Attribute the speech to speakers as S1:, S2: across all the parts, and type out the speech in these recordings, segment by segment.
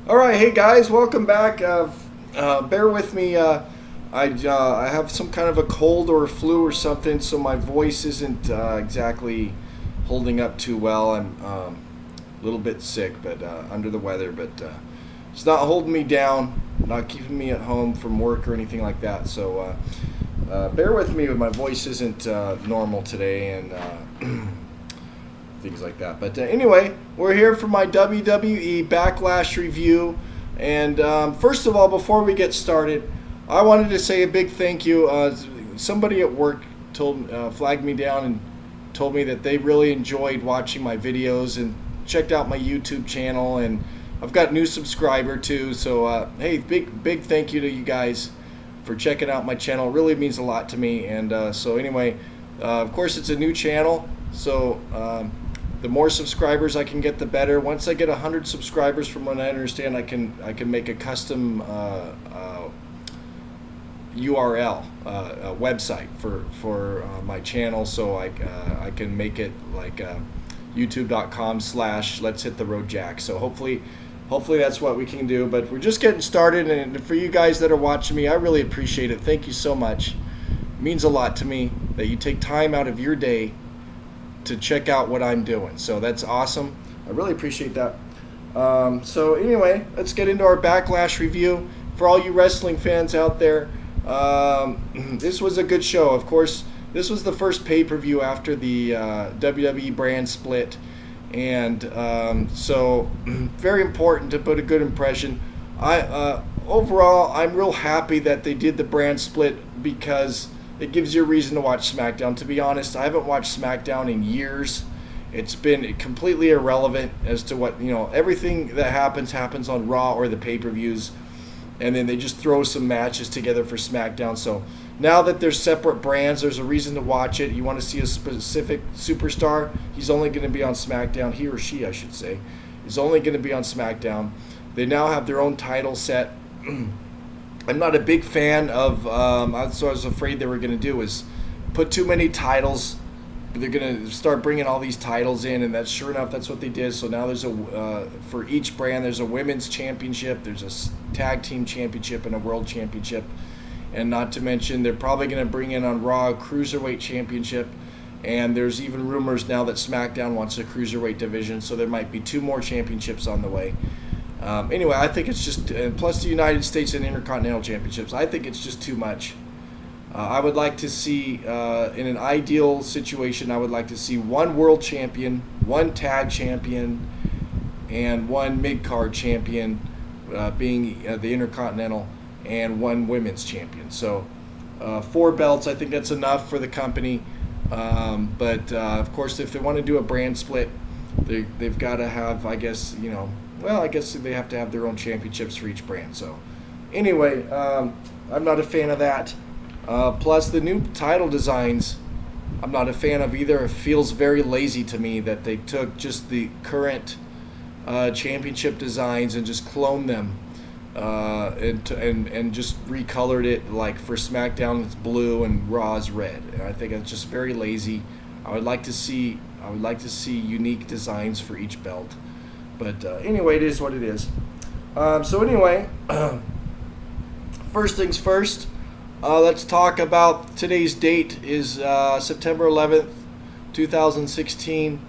S1: All right, hey guys, welcome back. Bear with me. I have some kind of a cold or a flu or something, so my voice isn't exactly holding up too well. I'm a little bit sick, but under the weather. But it's not holding me down, not keeping me at home from work or anything like that. So bear with me. My voice isn't normal today, and things like that. But anyway, we're here for my WWE Backlash review. And first of all, before we get started, I wanted to say a big thank you. Somebody at work flagged me down and told me that they really enjoyed watching my videos and checked out my YouTube channel. And I've got a new subscriber too. So hey, big thank you to you guys for checking out my channel. It really means a lot to me. And so anyway, of course, it's a new channel. So the more subscribers I can get, the better. Once I get 100 subscribers, from what I understand, I can make a custom URL, a website for my channel, so I can make it like youtube.com/let's hit the road jack. So hopefully that's what we can do. But we're just getting started, and for you guys that are watching me, I really appreciate it. Thank you so much. It means a lot to me that you take time out of your day to check out what I'm doing. So that's awesome. I really appreciate that. So anyway, let's get into our Backlash review. For all you wrestling fans out there, this was a good show. Of course, this was the first pay-per-view after the WWE brand split. And so very important to put a good impression. Overall, I'm real happy that they did the brand split, because it gives you a reason to watch SmackDown. To be honest, I haven't watched SmackDown in years. It's been completely irrelevant as to what, everything that happens on Raw or the pay-per-views, and then they just throw some matches together for SmackDown. So now that there's separate brands, there's a reason to watch it. You want to see a specific superstar, he's only going to be on SmackDown. He or she, I should say, is only going to be on SmackDown. They now have their own title set. I'm not a big fan of, that's what I was afraid they were going to do, is put too many titles. They're going to start bringing all these titles in, and that's sure enough, that's what they did. So now there's for each brand, there's a women's championship, there's a tag team championship, and a world championship. And not to mention, they're probably going to bring in on Raw a cruiserweight championship. And there's even rumors now that SmackDown wants a cruiserweight division, so there might be 2 more championships on the way. Anyway, I think it's just, plus the United States and Intercontinental Championships, I think it's just too much. I would like to see, in an ideal situation, I would like to see 1 world champion, 1 tag champion, and 1 mid-card champion, being the Intercontinental, and 1 women's champion. So 4 belts, I think that's enough for the company. But of course, if they want to do a brand split, they've got to have, I guess, I guess they have to have their own championships for each brand. So anyway, I'm not a fan of that. Plus the new title designs, I'm not a fan of either. It feels very lazy to me that they took just the current championship designs and just cloned them and just recolored it. Like for SmackDown, it's blue and Raw is red. And I think it's just very lazy. I would like to see unique designs for each belt. But anyway, it is what it is. So anyway, first things first, let's talk about today's date is September 11th, 2016.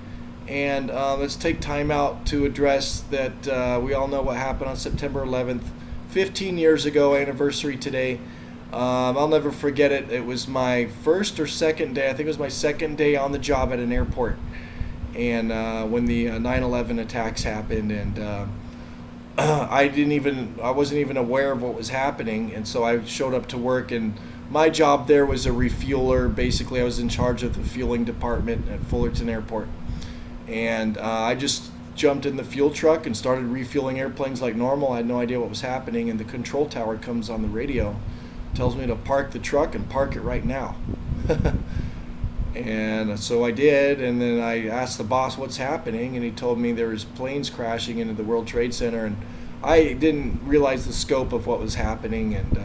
S1: And let's take time out to address that we all know what happened on September 11th, 15 years ago, anniversary today. I'll never forget it. It was my first or second day. I think it was my second day on the job at an airport. And when the 9/11 attacks happened, and I wasn't even aware of what was happening, and so I showed up to work, and my job there was a refueler. Basically, I was in charge of the fueling department at Fullerton Airport, and I just jumped in the fuel truck and started refueling airplanes like normal. I had no idea what was happening, and the control tower comes on the radio, tells me to park the truck and park it right now. And so I did, and then I asked the boss what's happening, and he told me there was planes crashing into the World Trade Center, and I didn't realize the scope of what was happening, and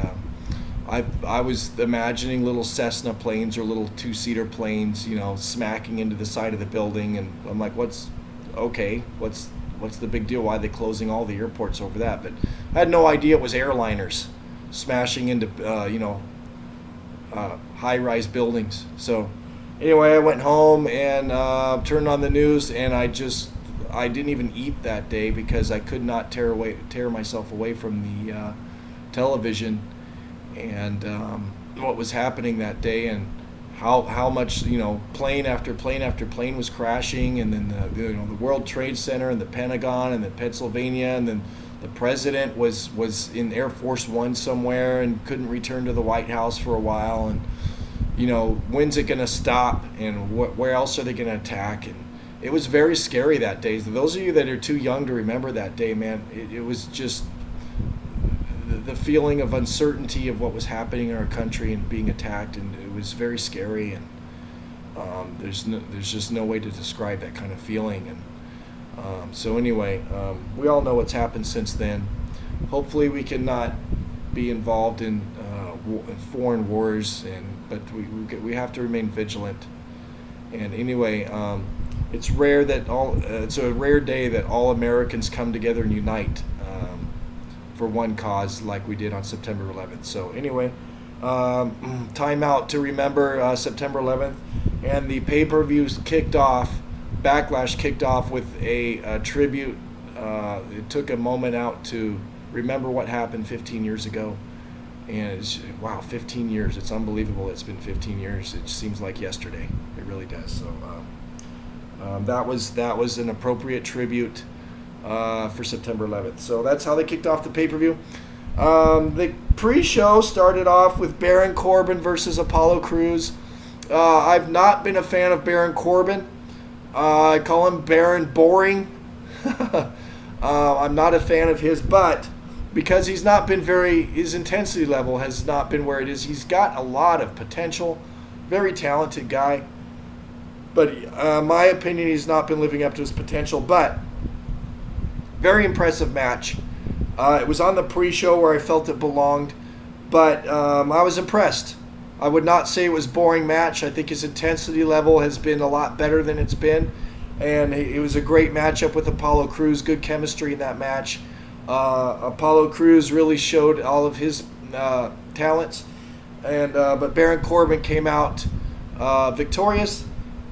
S1: I was imagining little Cessna planes or little 2-seater planes, smacking into the side of the building, and I'm like, what's what's the big deal? Why are they closing all the airports over that? But I had no idea it was airliners smashing into high-rise buildings. So anyway, I went home and turned on the news, and I didn't even eat that day because I could not tear myself away from the television and what was happening that day, and how much plane after plane after plane was crashing, and then the World Trade Center and the Pentagon and then Pennsylvania, and then the president was in Air Force One somewhere and couldn't return to the White House for a while, and when's it going to stop, and where else are they going to attack? And it was very scary that day. Those of you that are too young to remember that day, man, it was just the feeling of uncertainty of what was happening in our country and being attacked, and it was very scary, and there's just no way to describe that kind of feeling. And so anyway, we all know what's happened since then. Hopefully we cannot be involved in foreign wars, but we have to remain vigilant. And anyway, it's a rare day that all Americans come together and unite for one cause, like we did on September 11th. So anyway, time out to remember September 11th, and the pay-per-views kicked off. Backlash kicked off with a tribute. It took a moment out to remember what happened 15 years ago. And wow, 15 years. It's unbelievable it's been 15 years. It seems like yesterday. It really does. So that was an appropriate tribute for September 11th. So that's how they kicked off the pay-per-view. The pre-show started off with Baron Corbin versus Apollo Crews. I've not been a fan of Baron Corbin. I call him Baron Boring. I'm not a fan of his, but because he's not been his intensity level has not been where it is. He's got a lot of potential, very talented guy. But my opinion, he's not been living up to his potential. But very impressive match. It was on the pre-show where I felt it belonged, but I was impressed. I would not say it was a boring match. I think his intensity level has been a lot better than it's been, and it was a great matchup with Apollo Crews. Good chemistry in that match. Apollo Crews really showed all of his talents, and but Baron Corbin came out victorious.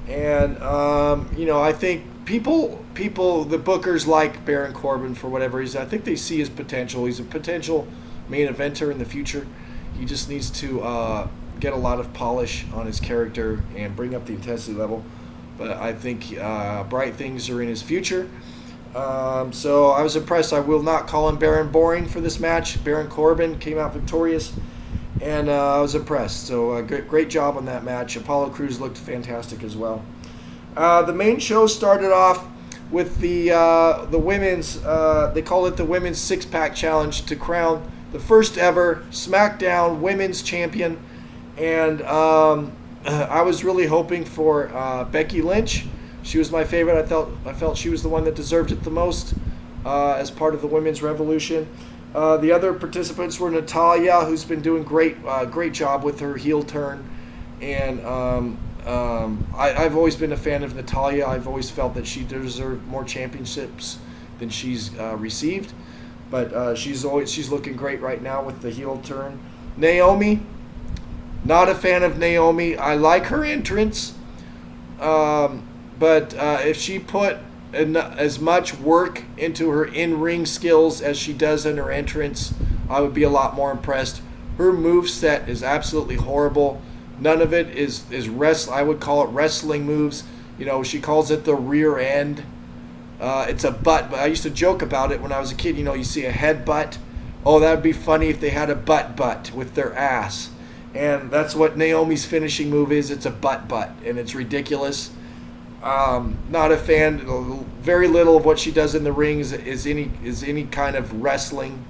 S1: And I think people, the bookers like Baron Corbin for whatever reason. I think they see his potential. He's a potential main eventer in the future. He just needs to get a lot of polish on his character and bring up the intensity level. But I think bright things are in his future. So I was impressed. I will not call him Baron Boring for this match. Baron Corbin came out victorious, and I was impressed. So great job on that match. Apollo Crews looked fantastic as well. The main show started off with the women's, they call it the Women's Six-Pack Challenge to crown the first ever SmackDown Women's Champion. And I was really hoping for Becky Lynch. She was my favorite. I felt she was the one that deserved it the most as part of the Women's Revolution. The other participants were Natalya, who's been doing great job with her heel turn. And I've always been a fan of Natalya. I've always felt that she deserved more championships than she's received. But she's looking great right now with the heel turn. Naomi, not a fan of Naomi. I like her entrance. But if she put as much work into her in-ring skills as she does in her entrance, I would be a lot more impressed. Her moveset is absolutely horrible. None of it is I would call it wrestling moves. She calls it the rear end. It's a butt. I used to joke about it when I was a kid. You see a head butt. Oh, that would be funny if they had a butt with their ass. And that's what Naomi's finishing move is. It's a butt, and it's ridiculous. Not a fan. Very little of what she does in the ring is any kind of wrestling.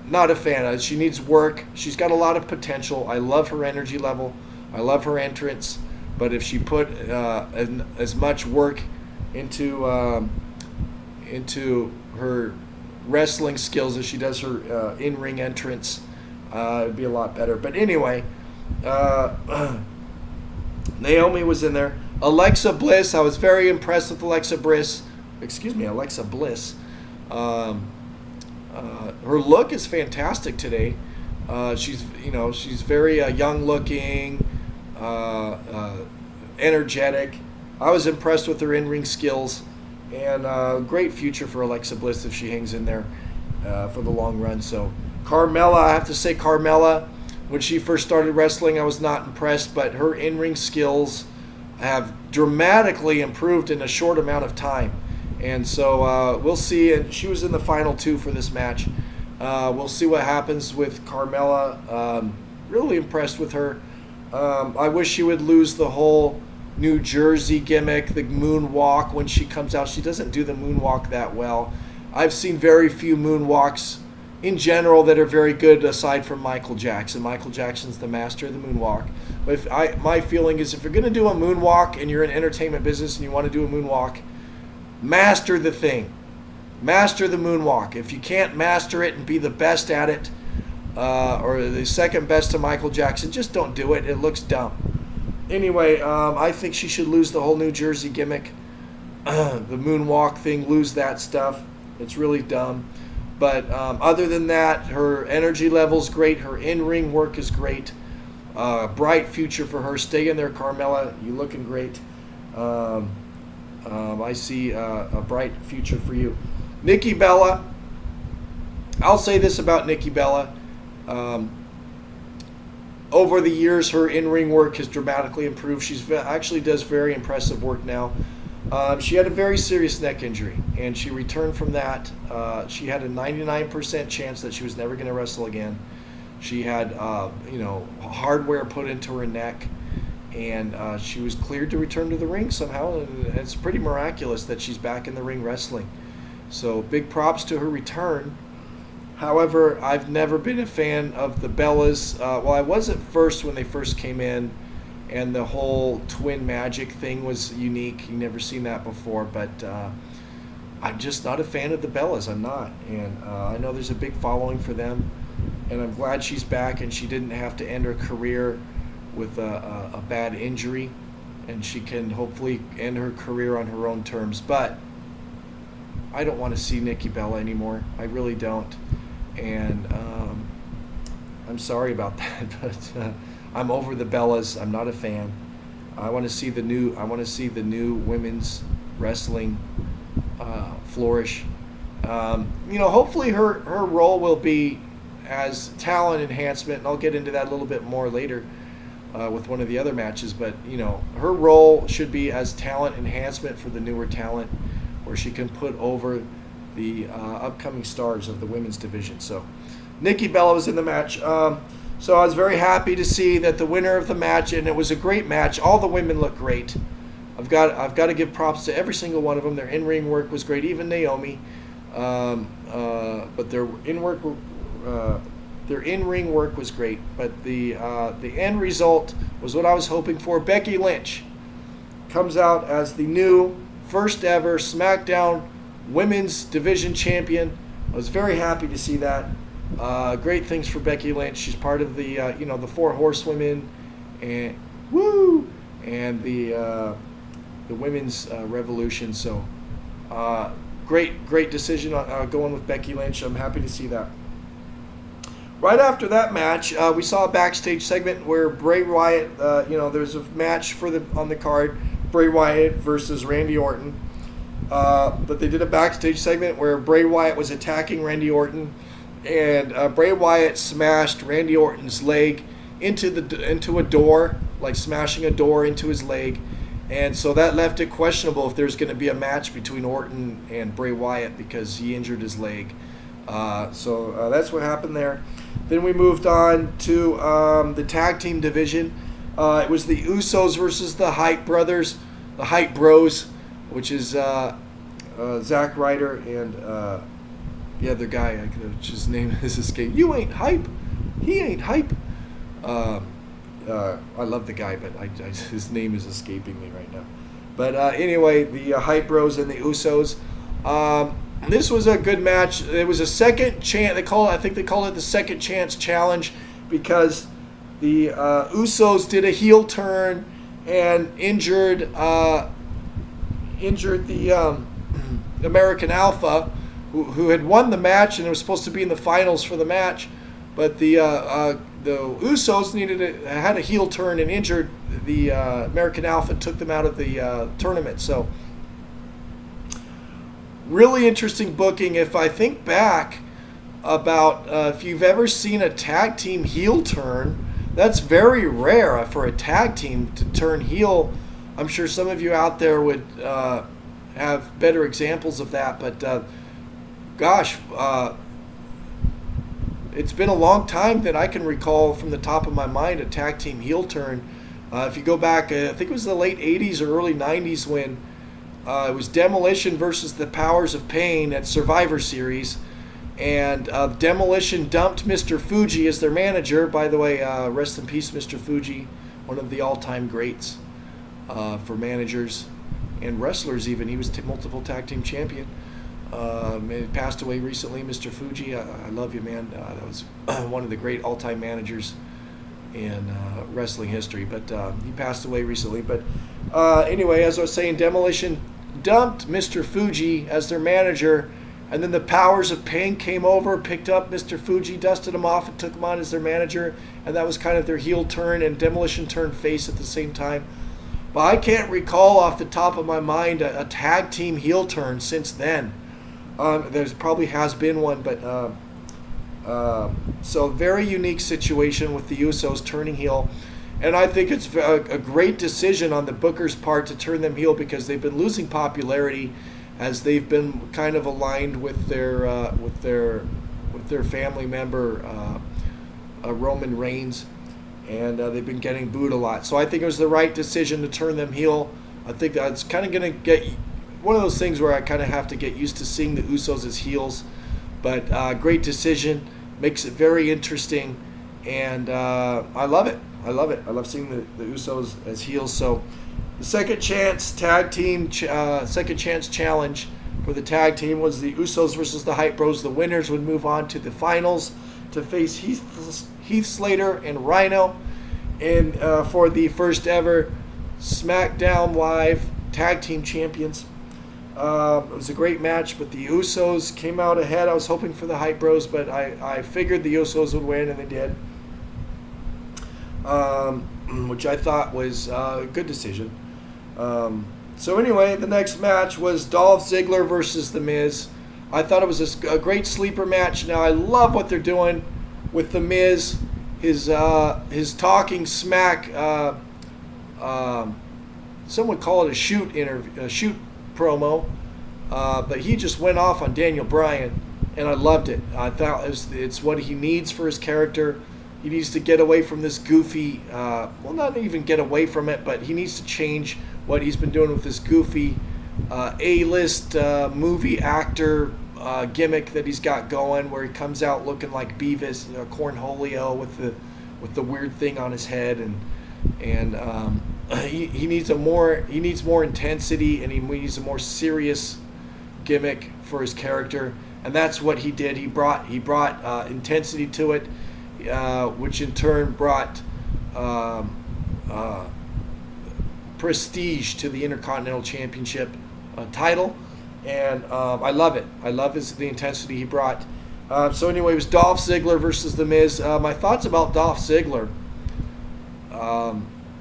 S1: Not a fan. She needs work. She's got a lot of potential. I love her energy level. I love her entrance. But if she put as much work into her wrestling skills as she does her in-ring entrance, it would be a lot better. But anyway, Naomi was in there. Alexa Bliss, I was very impressed with Alexa Bliss. Alexa Bliss. Her look is fantastic today. She's very young looking, energetic. I was impressed with her in-ring skills, and great future for Alexa Bliss if she hangs in there for the long run. So Carmella, I have to say Carmella, when she first started wrestling, I was not impressed, but her in-ring skills have dramatically improved in a short amount of time. And so we'll see. And she was in the final 2 for this match. We'll see what happens with Carmella. Really impressed with her. I wish she would lose the whole New Jersey gimmick, the moonwalk when she comes out. She doesn't do the moonwalk that well. I've seen very few moonwalks in general that are very good aside from Michael Jackson. Michael Jackson's the master of the moonwalk. But my feeling is if you're going to do a moonwalk and you're in entertainment business and you want to do a moonwalk, master the thing. Master the moonwalk. If you can't master it and be the best at it, or the second best to Michael Jackson, just don't do it. It looks dumb. Anyway, I think she should lose the whole New Jersey gimmick. The moonwalk thing, lose that stuff. It's really dumb. But other than that, her energy level's great. Her in-ring work is great. Bright future for her. Stay in there, Carmella. You're looking great. I see a bright future for you. Nikki Bella. I'll say this about Nikki Bella. Over the years, her in-ring work has dramatically improved. She's actually does very impressive work now. She had a very serious neck injury, and she returned from that. She had a 99% chance that she was never going to wrestle again. She had, hardware put into her neck, and she was cleared to return to the ring somehow. And it's pretty miraculous that she's back in the ring wrestling. So big props to her return. However, I've never been a fan of the Bellas. I was at first when they first came in, and the whole twin magic thing was unique. You've never seen that before, but I'm just not a fan of the Bellas. I'm not. And I know there's a big following for them, and I'm glad she's back and she didn't have to end her career with a bad injury, and she can hopefully end her career on her own terms. But I don't want to see Nikki Bella anymore. I really don't. And I'm sorry about that, but I'm over the Bellas. I'm not a fan. I want to see the new women's wrestling flourish. Hopefully her role will be as talent enhancement, and I'll get into that a little bit more later with one of the other matches. But her role should be as talent enhancement for the newer talent, where she can put over the upcoming stars of the women's division. So Nikki Bella was in the match. So I was very happy to see that the winner of the match, and it was a great match. All the women look great. I've got to give props to every single one of them. Their in-ring work was great, even Naomi. But their in-ring work was great. But the end result was what I was hoping for. Becky Lynch comes out as the new first ever SmackDown Women's Division Champion. I was very happy to see that. Great things for Becky Lynch. She's part of the the Four Horsewomen, and the women's revolution. So great decision on going with Becky Lynch. I'm happy to see that. Right after that match, we saw a backstage segment where Bray Wyatt. There's a match on the card, Bray Wyatt versus Randy Orton. But they did a backstage segment where Bray Wyatt was attacking Randy Orton, and Bray Wyatt smashed Randy Orton's leg into a door, like smashing a door into his leg. And so that left it questionable if there's going to be a match between Orton and Bray Wyatt because he injured his leg. So that's what happened there. Then we moved on to the tag team division. It was the Usos versus the Hype Brothers, the Hype Bros, which is Zack Ryder and the other guy, his name is escaping. You ain't hype. He ain't hype. I love the guy, but his name is escaping me right now. But anyway, the Hype Bros and the Usos. This was a good match. It was a second chance. I think they call it the second chance challenge because the Usos did a heel turn and injured the American Alpha, who had won the match and was supposed to be in the finals for the match, but the Usos had a heel turn and injured the American Alpha, took them out of the tournament. So really interesting booking. If I think back about if you've ever seen a tag team heel turn, that's very rare for a tag team to turn heel. I'm sure some of you out there would have better examples of that, but gosh, it's been a long time that I can recall from the top of my mind a tag team heel turn. If you go back, I think it was the late 80s or early 90s when it was Demolition versus the Powers of Pain at Survivor Series. And Demolition dumped Mr. Fuji as their manager. By the way, rest in peace, Mr. Fuji, one of the all-time greats for managers and wrestlers even. He was multiple tag team champion. He passed away recently, Mr. Fuji. I love you, man. That was one of the great all-time managers in wrestling history. But he passed away recently. But anyway, as I was saying, Demolition dumped Mr. Fuji as their manager. And then the Powers of Pain came over, picked up Mr. Fuji, dusted him off, and took him on as their manager. And that was kind of their heel turn, and Demolition turned face at the same time. But I can't recall off the top of my mind a tag team heel turn since then. There probably has been one, but so very unique situation with the Usos turning heel. And I think it's a great decision on the Booker's part to turn them heel because they've been losing popularity as they've been kind of aligned with their family member Roman Reigns, and they've been getting booed a lot. So I think it was the right decision to turn them heel. I think that's kind of going to get one of those things where I kind of have to get used to seeing the Usos as heels, but great decision, makes it very interesting, and I love it. I love seeing the Usos as heels. So the second chance challenge for the tag team was the Usos versus the Hype Bros. The winners would move on to the finals to face Heath Slater and Rhino, and for the first ever SmackDown Live tag team champions. It was a great match, but the Usos came out ahead. I was hoping for the Hype Bros, but I figured the Usos would win, and they did, which I thought was a good decision. So anyway, the next match was Dolph Ziggler versus The Miz. I thought it was a great sleeper match. Now, I love what they're doing with The Miz, his talking smack. Some would call it a shoot promo, but he just went off on Daniel Bryan, and I loved it. I thought it's what he needs for his character. He needs to get away from this goofy, well, not even get away from it, but he needs to change what he's been doing with this goofy A-list movie actor gimmick that he's got going, where he comes out looking like Beavis, Cornholio with the weird thing on his head, and he needs more intensity, and he needs a more serious gimmick for his character, and that's what he did. He brought intensity to it, which in turn brought prestige to the Intercontinental Championship title, and I love it. I love the intensity he brought. So anyway, it was Dolph Ziggler versus The Miz. My thoughts about Dolph Ziggler.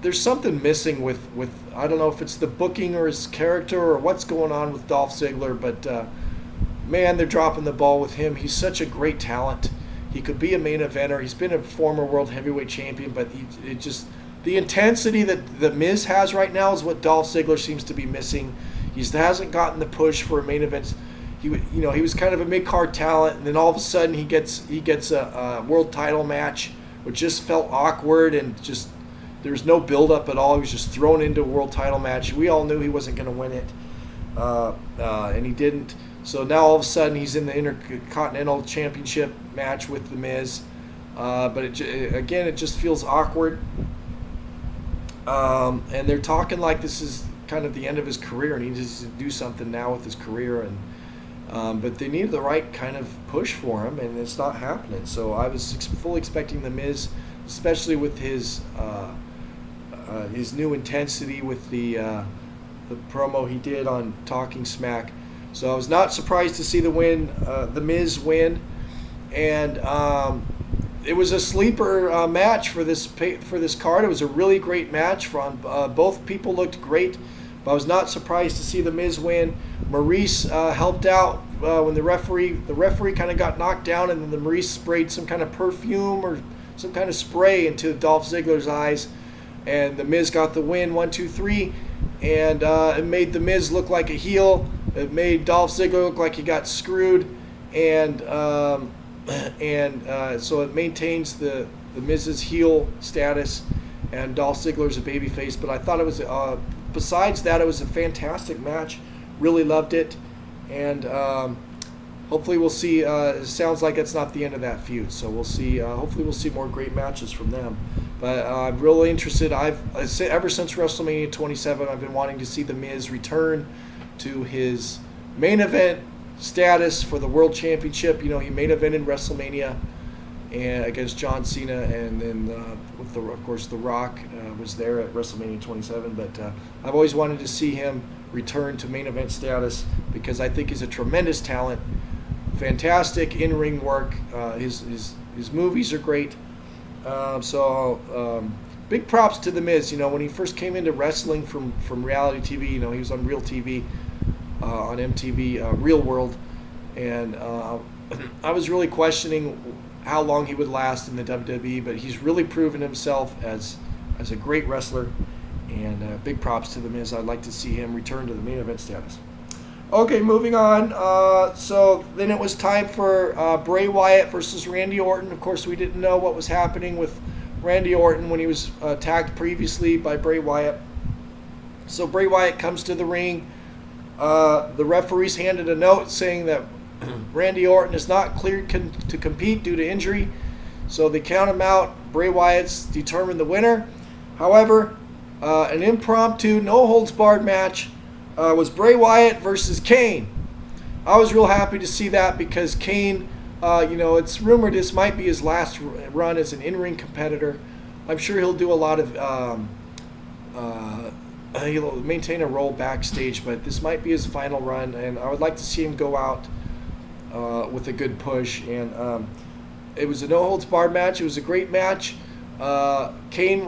S1: There's something missing with I don't know if it's the booking or his character or what's going on with Dolph Ziggler, but man, they're dropping the ball with him. He's such a great talent. He could be a main eventer. He's been a former world heavyweight champion, but the intensity that The Miz has right now is what Dolph Ziggler seems to be missing. He hasn't gotten the push for a main event. He was kind of a mid-card talent, and then all of a sudden he gets a world title match, which just felt awkward, and just there was no build-up at all. He was just thrown into a world title match. We all knew he wasn't going to win it, and he didn't. So now all of a sudden he's in the Intercontinental Championship match with The Miz, but it just feels awkward. And they're talking like this is kind of the end of his career, and he needs to do something now with his career, and but they need the right kind of push for him, and it's not happening. So I was fully expecting The Miz, especially with his new intensity with the promo he did on Talking Smack, So I was not surprised to see the Miz win, and it was a sleeper match for this card. It was a really great match. Both people looked great, but I was not surprised to see the Miz win. Maurice helped out when the referee kind of got knocked down, and then the Maurice sprayed some kind of perfume or some kind of spray into Dolph Ziggler's eyes, and the Miz got the win, 1, 2, 3, and it made the Miz look like a heel. It made Dolph Ziggler look like he got screwed, and so it maintains the Miz's heel status, and Dolph Ziggler's a babyface. But I thought it was, besides that, it was a fantastic match. Really loved it, and hopefully we'll see. It sounds like it's not the end of that feud, so we'll see. Hopefully we'll see more great matches from them. But I'm really interested. Ever since WrestleMania 27, I've been wanting to see the Miz return to his main event status for the World Championship. You know, he main evented WrestleMania and against John Cena, and then of course The Rock was there at WrestleMania 27. But I've always wanted to see him return to main event status because I think he's a tremendous talent, fantastic in-ring work. His movies are great. Big props to the Miz. You know, when he first came into wrestling from reality TV, you know, he was on Real TV, on MTV, Real World, and I was really questioning how long he would last in the WWE, but he's really proven himself as a great wrestler, and big props to the Miz. I'd like to see him return to the main event status. Okay, moving on. So then it was time for Bray Wyatt versus Randy Orton. Of course, we didn't know what was happening with Randy Orton when he was attacked previously by Bray Wyatt. So Bray Wyatt comes to the ring. The referees handed a note saying that Randy Orton is not cleared to compete due to injury. So they count him out. Bray Wyatt's determined the winner. However, an impromptu, no-holds-barred match was Bray Wyatt versus Kane. I was real happy to see that because Kane, it's rumored this might be his last run as an in-ring competitor. I'm sure he'll do a lot of, he'll maintain a role backstage, but this might be his final run, and I would like to see him go out with a good push. And it was a no-holds-barred match. It was a great match. Kane,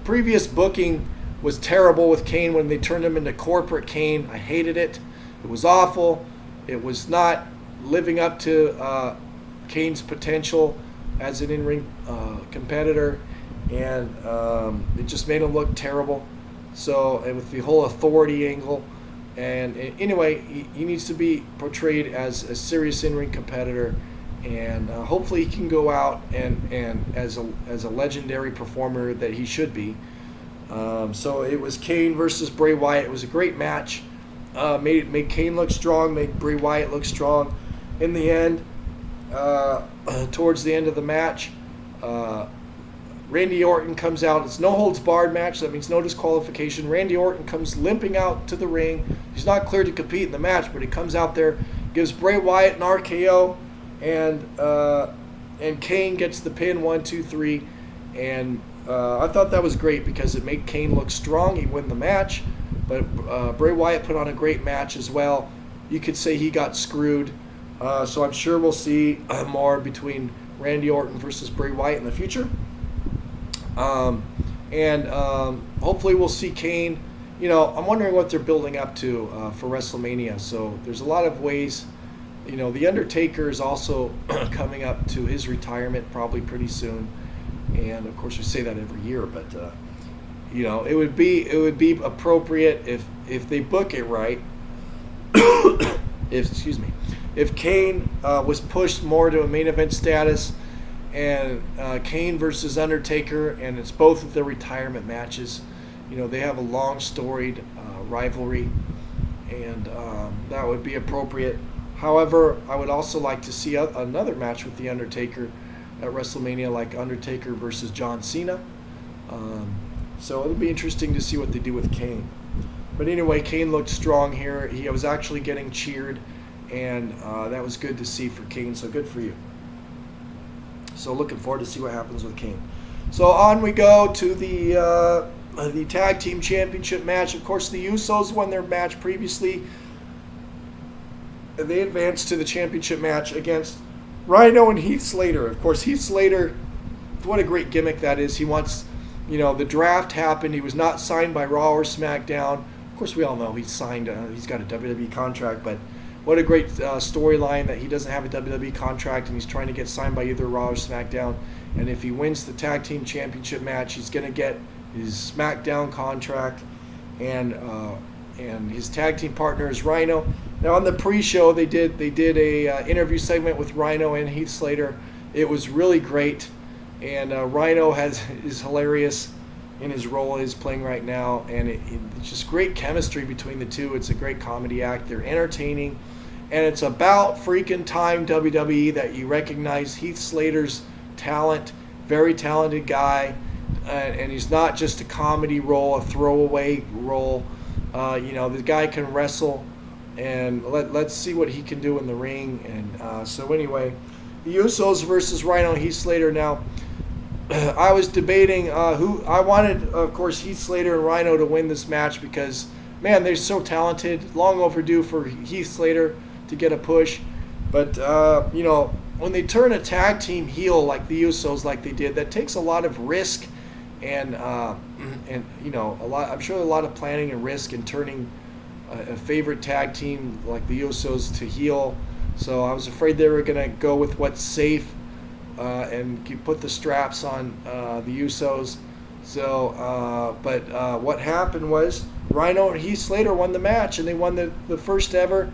S1: previous booking was terrible with Kane when they turned him into corporate Kane. I hated it. It was awful. It was not living up to Kane's potential as an in-ring competitor, and it just made him look terrible. So, and with the whole authority angle, and anyway, he needs to be portrayed as a serious in-ring competitor, and hopefully he can go out and as a legendary performer that he should be. So it was Kane versus Bray Wyatt. It was a great match. Made Kane look strong, made Bray Wyatt look strong. In the end, towards the end of the match, Randy Orton comes out. It's no holds barred match. That means no disqualification. Randy Orton comes limping out to the ring. He's not cleared to compete in the match, but he comes out there, gives Bray Wyatt an RKO, and Kane gets the pin, 1, 2, 3, and I thought that was great because it made Kane look strong. He won the match, but Bray Wyatt put on a great match as well. You could say he got screwed, so I'm sure we'll see more between Randy Orton versus Bray Wyatt in the future. Hopefully we'll see Kane. You know, I'm wondering what they're building up to for WrestleMania. So there's a lot of ways. You know, The Undertaker is also coming up to his retirement probably pretty soon. And of course we say that every year, but it would be appropriate if they book it right. If Kane was pushed more to a main event status, and Kane versus Undertaker, and it's both of their retirement matches. You know, they have a long storied rivalry, and that would be appropriate. However, I would also like to see another match with The Undertaker at WrestleMania, like Undertaker versus John Cena. So it'll be interesting to see what they do with Kane. But anyway, Kane looked strong here. He was actually getting cheered, and that was good to see for Kane, so good for you. So looking forward to see what happens with Kane. So on we go to the the Tag Team Championship match. Of course, the Usos won their match previously. And they advanced to the championship match against Rhino and Heath Slater. Of course, Heath Slater, what a great gimmick that is. He wants, the draft happened. He was not signed by Raw or SmackDown. Of course, we all know he's signed. He's got a WWE contract, but what a great storyline that he doesn't have a WWE contract and he's trying to get signed by either Raw or SmackDown. And if he wins the Tag Team Championship match, he's going to get his SmackDown contract, and his tag team partner is Rhino. Now on the pre-show, they did a interview segment with Rhino and Heath Slater. It was really great, and Rhino is hilarious in his role he's playing right now, and it's just great chemistry between the two. It's a great comedy act. They're entertaining, and it's about freaking time, WWE, that you recognize Heath Slater's talent. Very talented guy, and he's not just a comedy role, a throwaway role. The guy can wrestle, and let's see what he can do in the ring. And so anyway, the Usos versus Rhino and Heath Slater. Now, I was debating who I wanted. Of course, Heath Slater and Rhino to win this match because, man, they're so talented. Long overdue for Heath Slater to get a push. But when they turn a tag team heel like the Usos, like they did, that takes a lot of risk and a lot. I'm sure a lot of planning and risk in turning a favorite tag team like the Usos to heel. So I was afraid they were going to go with what's safe and put the straps on the Usos. So, but what happened was Rhino and Heath Slater won the match, and they won the first ever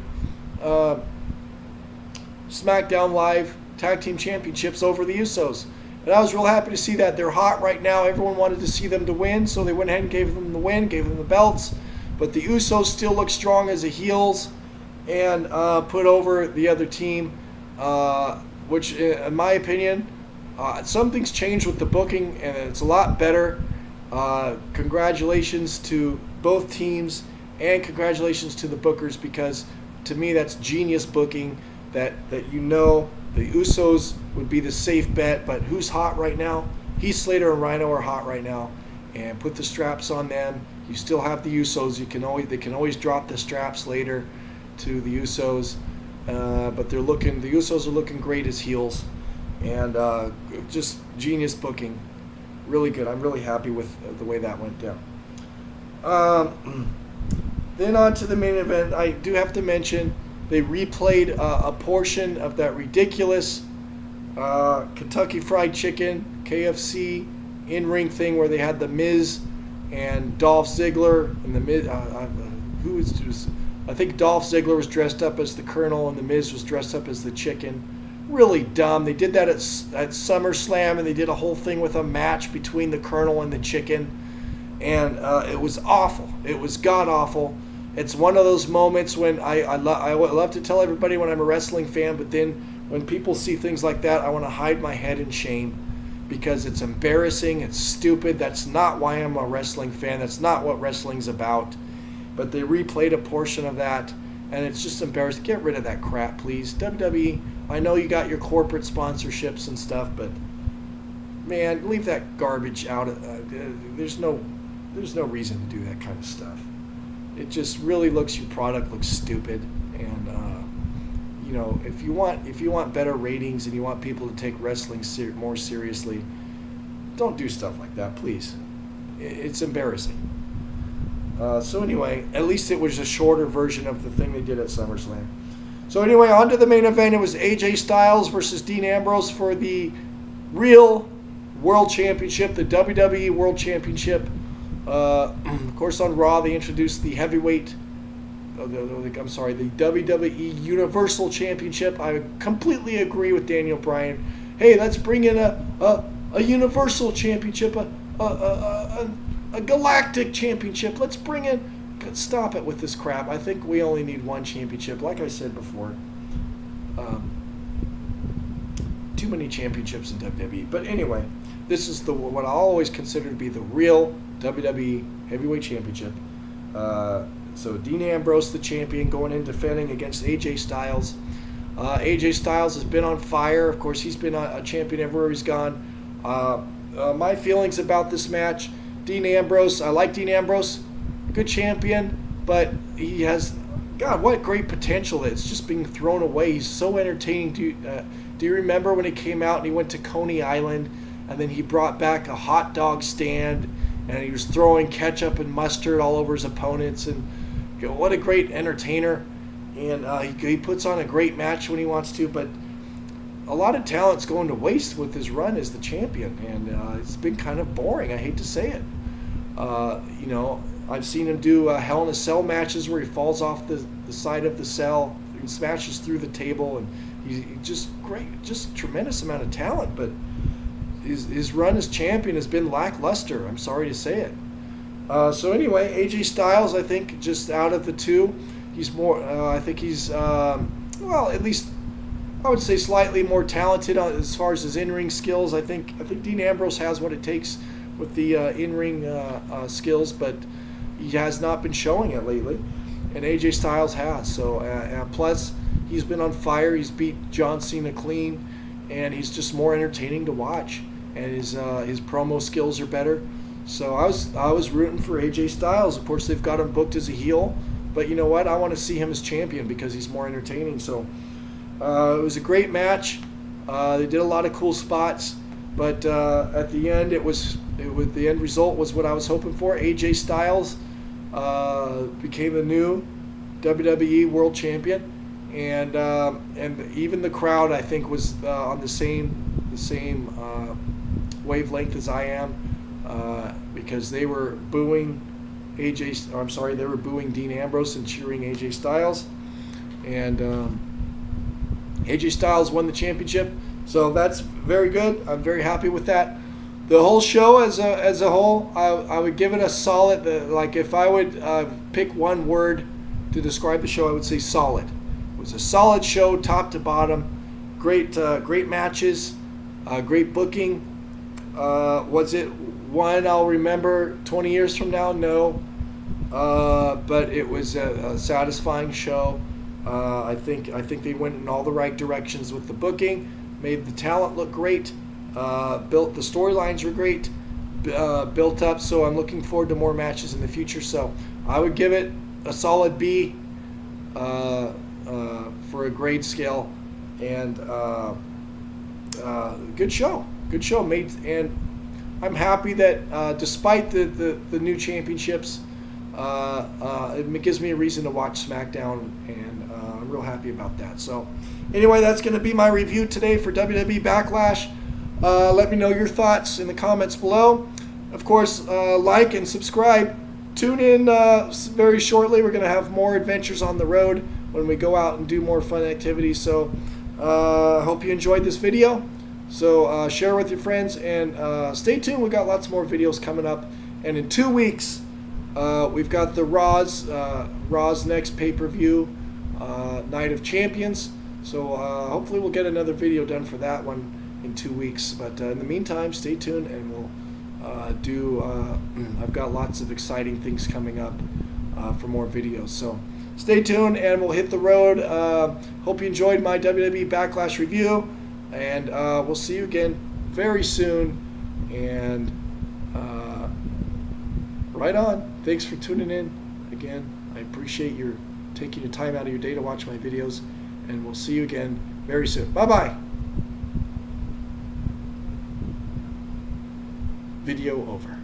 S1: SmackDown Live Tag Team Championships over the Usos. And I was real happy to see that. They're hot right now. Everyone wanted to see them to win, so they went ahead and gave them the win, gave them the belts. But the Usos still look strong as the heels and put over the other team, which, in my opinion, something's changed with the booking, and it's a lot better. Congratulations to both teams, and congratulations to the bookers, because to me that's genius booking. That the Usos would be the safe bet, but who's hot right now? Heath Slater and Rhino are hot right now, and put the straps on them. You still have the Usos. They can always drop the straps later to the Usos, but the Usos are looking great as heels, and just genius booking, really good. I'm really happy with the way that went down. Then on to the main event. I do have to mention, they replayed a portion of that ridiculous Kentucky Fried Chicken, KFC, in-ring thing where they had The Miz and Dolph Ziggler. And The Miz, I think Dolph Ziggler was dressed up as the Colonel and The Miz was dressed up as the Chicken. Really dumb. They did that at SummerSlam, and they did a whole thing with a match between the Colonel and the Chicken. And it was awful. It was god-awful. It's one of those moments when I love to tell everybody when I'm a wrestling fan, but then when people see things like that, I want to hide my head in shame because it's embarrassing, it's stupid. That's not why I'm a wrestling fan. That's not what wrestling's about. But they replayed a portion of that, and it's just embarrassing. Get rid of that crap, please. WWE, I know you got your corporate sponsorships and stuff, but man, leave that garbage out. There's no reason to do that kind of stuff. It just really your product looks stupid, and if you want better ratings and you want people to take wrestling more seriously, don't do stuff like that, please. It's embarrassing. So anyway, at least it was a shorter version of the thing they did at SummerSlam. So anyway, on to the main event. It was AJ Styles versus Dean Ambrose for the real World Championship, the WWE World Championship. Of course, on Raw, they introduced the heavyweight, the WWE Universal Championship. I completely agree with Daniel Bryan. Hey, let's bring in a Universal Championship, a Galactic Championship. Let's bring in... Stop it with this crap. I think we only need one championship. Like I said before, too many championships in WWE. But anyway, this is what I always consider to be the real WWE Heavyweight Championship. So Dean Ambrose, the champion, going in defending against AJ Styles. AJ Styles has been on fire. Of course, he's been a champion everywhere he's gone. My feelings about this match, Dean Ambrose. I like Dean Ambrose. Good champion, but he has, God, what great potential it's just being thrown away. He's so entertaining. Do you remember when he came out and he went to Coney Island and then he brought back a hot dog stand and he was throwing ketchup and mustard all over his opponents, and what a great entertainer. And he puts on a great match when he wants to, but a lot of talent's going to waste with his run as the champion, and it's been kind of boring. I hate to say it. I've seen him do Hell in a Cell matches where he falls off the side of the cell and smashes through the table, and he's just great, just a tremendous amount of talent, but his run as champion has been lackluster. I'm sorry to say it. So anyway, AJ Styles, I think, just out of the two, he's more, I think he's, at least I would say slightly more talented as far as his in-ring skills. I think Dean Ambrose has what it takes with the in-ring skills, but he has not been showing it lately, and AJ Styles has. So plus, he's been on fire. He's beat John Cena clean, and he's just more entertaining to watch, and his promo skills are better. So I was rooting for AJ Styles. Of course, they've got him booked as a heel, but you know what? I want to see him as champion because he's more entertaining. So it was a great match. They did a lot of cool spots, but at the end, the end result was what I was hoping for. AJ Styles became the new WWE World Champion, and even the crowd, I think, was on the same wavelength as I am. Because they were booing they were booing Dean Ambrose and cheering AJ Styles, and AJ Styles won the championship, so that's very good. I'm very happy with that. The whole show as a whole, I would give it a solid. Like if I would pick one word to describe the show, I would say solid. It was a solid show, top to bottom. Great matches, great booking. Was it one I'll remember 20 years from now? No. But it was a satisfying show. I think they went in all the right directions with the booking, made the talent look great, built the storylines were great, built up. So I'm looking forward to more matches in the future. So I would give it a solid B for a grade scale, and good show. Good show made, and I'm happy that despite the new championships, it gives me a reason to watch SmackDown, and I'm real happy about that. So anyway, that's going to be my review today for WWE Backlash. Let me know your thoughts in the comments below. Of course, like and subscribe. Tune in very shortly. We're going to have more adventures on the road when we go out and do more fun activities. So I hope you enjoyed this video. So share with your friends, and stay tuned. We've got lots more videos coming up. And in 2 weeks, we've got the Raw's next pay-per-view, Night of Champions. So hopefully we'll get another video done for that one in 2 weeks. But in the meantime, stay tuned, and we'll I've got lots of exciting things coming up for more videos. So stay tuned, and we'll hit the road. Hope you enjoyed my WWE Backlash review. And we'll see you again very soon. And right on. Thanks for tuning in. Again, I appreciate your taking your time out of your day to watch my videos. And we'll see you again very soon. Bye-bye. Video over.